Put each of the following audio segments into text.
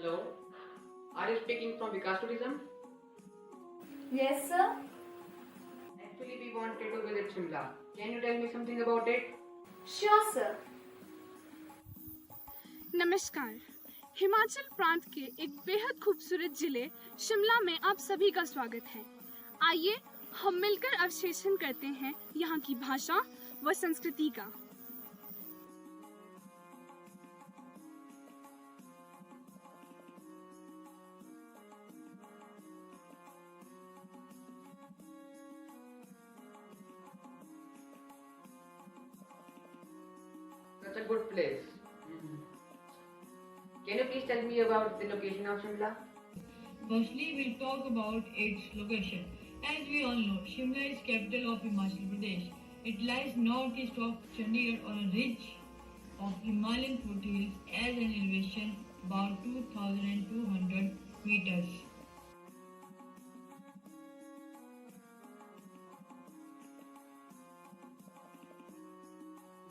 Hello, are you speaking from Vikas Tourism? Yes, sir. Actually, we wanted to visit Shimla. Can you tell me something about it? Sure, sir. नमस्कार। हिमाचल प्रांत के एक बेहद खूबसूरत जिले शिमला में आप सभी का स्वागत है। आइए हम मिलकर अवशेषण करते हैं यहाँ की भाषा व संस्कृति का। Such a good place. Can you please tell me about the location of Shimla? Firstly, we'll talk about its location. As we all know, Shimla is capital of Himachal Pradesh. It lies northeast of Chandigarh on a ridge of Himalayan foothills at an elevation about 2,200 meters.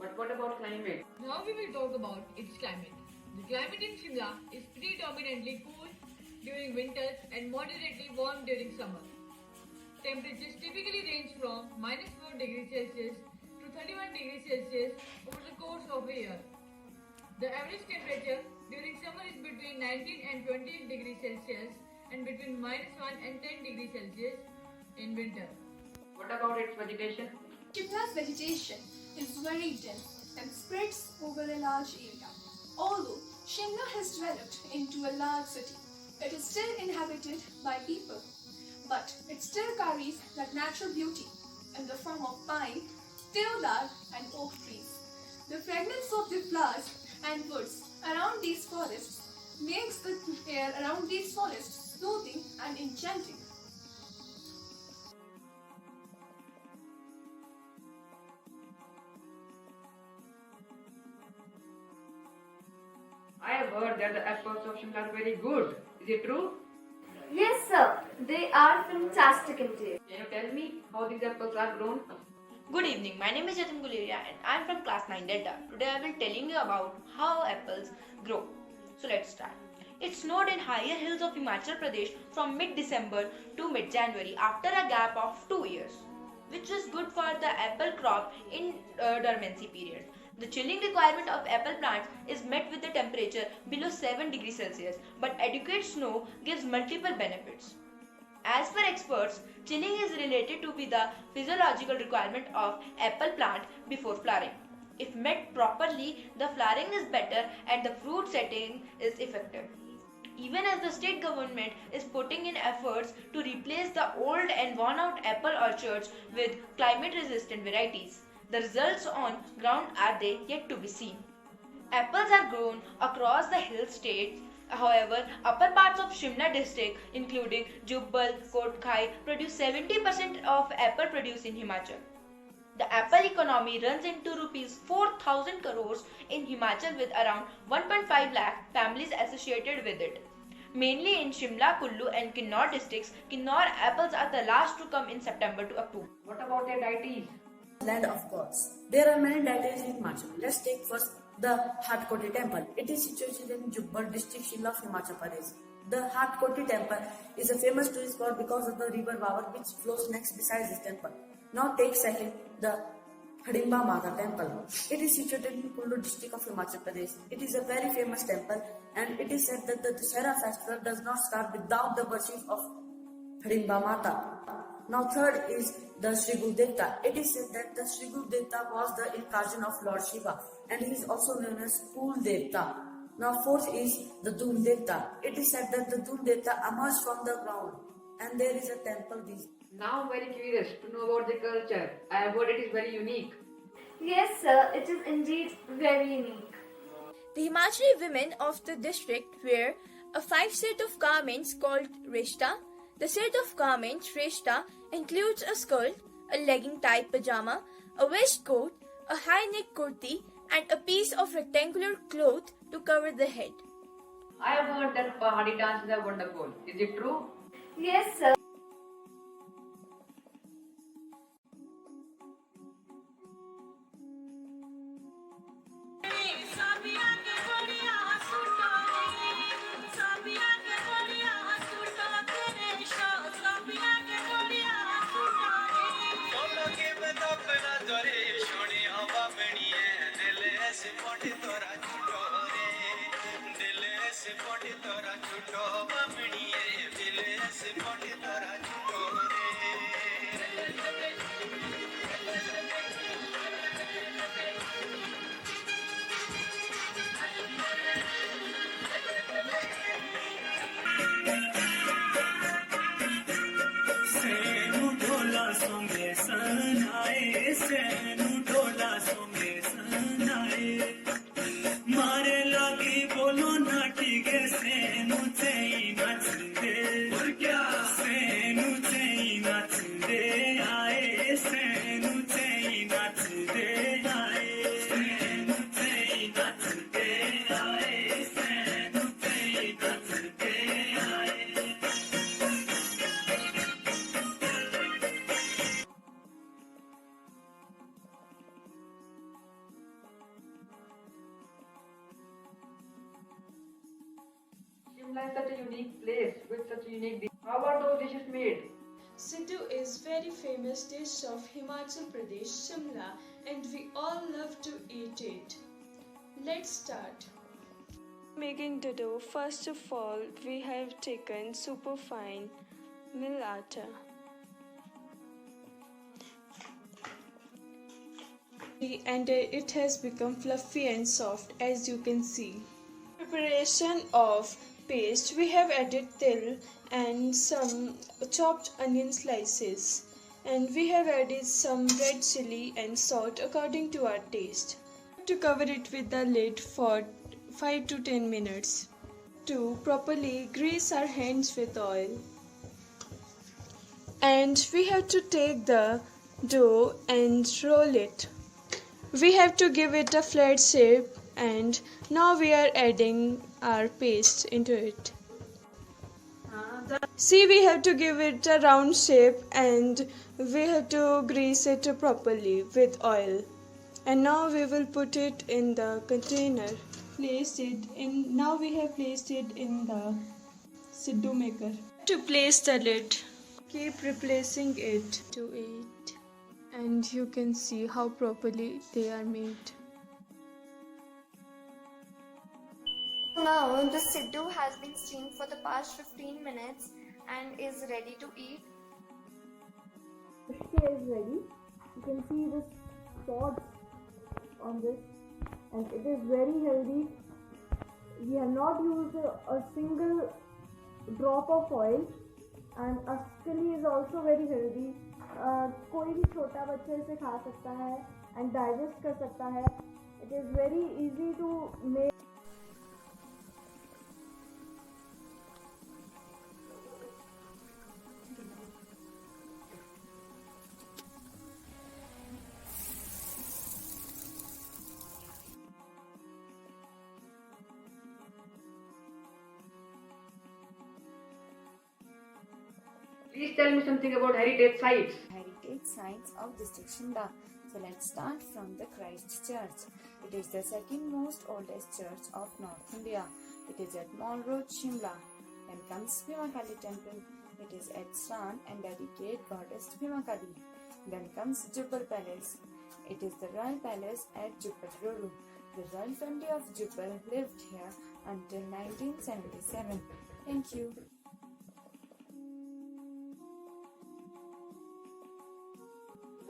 But what about climate? Now we will talk about its climate. The climate in Shimla is predominantly cool during winters and moderately warm during summer. Temperatures typically range from -4 degrees Celsius to 31 degrees Celsius over the course of a year. The average temperature during summer is between 19 and 28 degrees Celsius and between -1 and 10 degrees Celsius in winter. What about its vegetation? Shimla's vegetation is very dense and spreads over a large area. Although Shimla has developed into a large city, it is still inhabited by people. But it still carries that natural beauty in the form of pine, deodar and oak trees. The fragrance of the flowers and woods around these forests makes the air around these forests soothing and enchanting. I have heard that the apples of Shimla are very good. Is it true? Yes, sir. They are fantastic indeed. Can you tell me how these apples are grown? Good evening, my name is Jatin Guleria and I am from class 9 Delta. Today I will telling you about how apples grow. So let's start. It snowed in higher hills of Himachal Pradesh from mid-December to mid-January after a gap of 2 years, which was good for the apple crop in dormancy period. The chilling requirement of apple plants is met with a temperature below 7 degrees Celsius, but adequate snow gives multiple benefits. As per experts, chilling is related to be the physiological requirement of apple plant before flowering. If met properly, the flowering is better and the fruit setting is effective. Even as the state government is putting in efforts to replace the old and worn out apple orchards with climate resistant varieties, the results on ground are they yet to be seen. Apples are grown across the hill states. However, upper parts of Shimla district, including Jubbal, Kotkai, produce 70% of apple produce in Himachal. The apple economy runs into rupees 4,000 crores in Himachal with around 1.5 lakh families associated with it. Mainly in Shimla, Kullu and Kinnaur districts, Kinnaur apples are the last to come in September to October. What about their deities? Land of gods. There are many deities in Himachal. Let's take first the Hatkoti temple. It is situated in Jubbal district, Shimla of Himachal Pradesh. The Hatkoti temple is a famous tourist spot because of the river Babar which flows next beside this temple. Now take second the Hidimba Mata temple. It is situated in Kullu district of Himachal Pradesh. It is a very famous temple and it is said that the Dussehra festival does not start without the worship of Hidimba Mata. Now third is the Sri Gurdevta. It is said that the Sri Gurdevta was the incarnation of Lord Shiva and he is also known as Kul Devta. Now fourth is the Dhoom Devta. It is said that the Dhoom Devta emerged from the ground and there is a temple. Now I'm very curious to know about the culture. I have heard it is very unique. Yes, sir. It is indeed very unique. The Himachali women of the district wear a 5 set of garments called reshta. The set of garments reshta includes a skirt, a legging type pajama, a waistcoat, a high neck kurti, and a piece of rectangular cloth to cover the head. I have heard that Pahadi dances are wonderful. Is it true? Yes, sir. Sabiyan ke badiya suta, sabiyan unique place with such a unique dish. How are those dishes made? Siddu is very famous dish of Himachal Pradesh, Shimla, and we all love to eat it. Let's start. Making the dough, first of all, we have taken superfine mill atta. And it has become fluffy and soft, as you can see. Preparation of paste, we have added til and some chopped onion slices, and we have added some red chili and salt according to our taste. To cover it with the lid for 5 to 10 minutes. To properly grease our hands with oil. And we have to take the dough and roll it. We have to give it a flat shape, and now we are adding our paste into it. See, we have to give it a round shape and we have to grease it properly with oil. And now we will put it in the container. Now we have placed it in the Siddu maker. To place the lid, keep replacing it to it. And you can see how properly they are made. Now the Siddu has been steamed for the past 15 minutes and is ready to eat. The share is ready. You can see the spots on this, and it is very healthy. We have not used a single drop of oil, and askali is also very healthy. कोई भी छोटा बच्चा इसे खा सकता है and digest कर सकता है. It is very easy to make. Please tell me something about heritage sites. Heritage sites of district Shimla. So let's start from the Christ Church. It is the second most oldest church of North India. It is at Mall Road, Shimla. Then comes Bhima Kali Temple. It is at Sran and dedicated goddess Bhima Kali. Then comes Jubbal Palace. It is the royal palace at Jubbal Road. The royal family of Jubbal lived here until 1977. Thank you.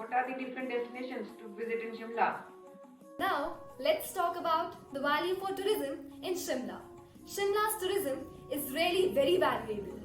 What are the different destinations to visit in Shimla? Now, let's talk about the value for tourism in Shimla. Shimla's tourism is really very valuable.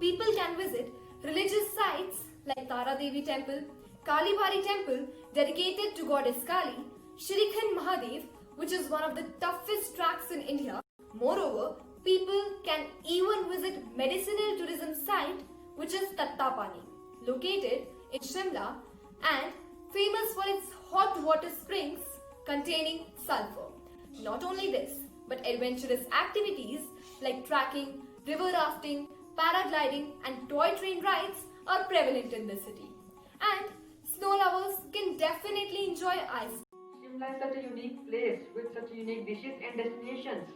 People can visit religious sites like Tara Devi Temple, Kali Bhari Temple dedicated to goddess Kali, Shrikhand Mahadev, which is one of the toughest tracks in India. Moreover, people can even visit medicinal tourism site which is Tattapani, located in Shimla and famous for its hot water springs containing sulfur. Not only this, but adventurous activities like trekking, river rafting, paragliding and toy train rides are prevalent in the city. And snow lovers can definitely enjoy ice. Shimla is such a unique place with such unique dishes and destinations.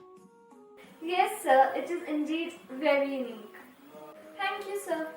Yes, sir, it is indeed very unique. Thank you, sir.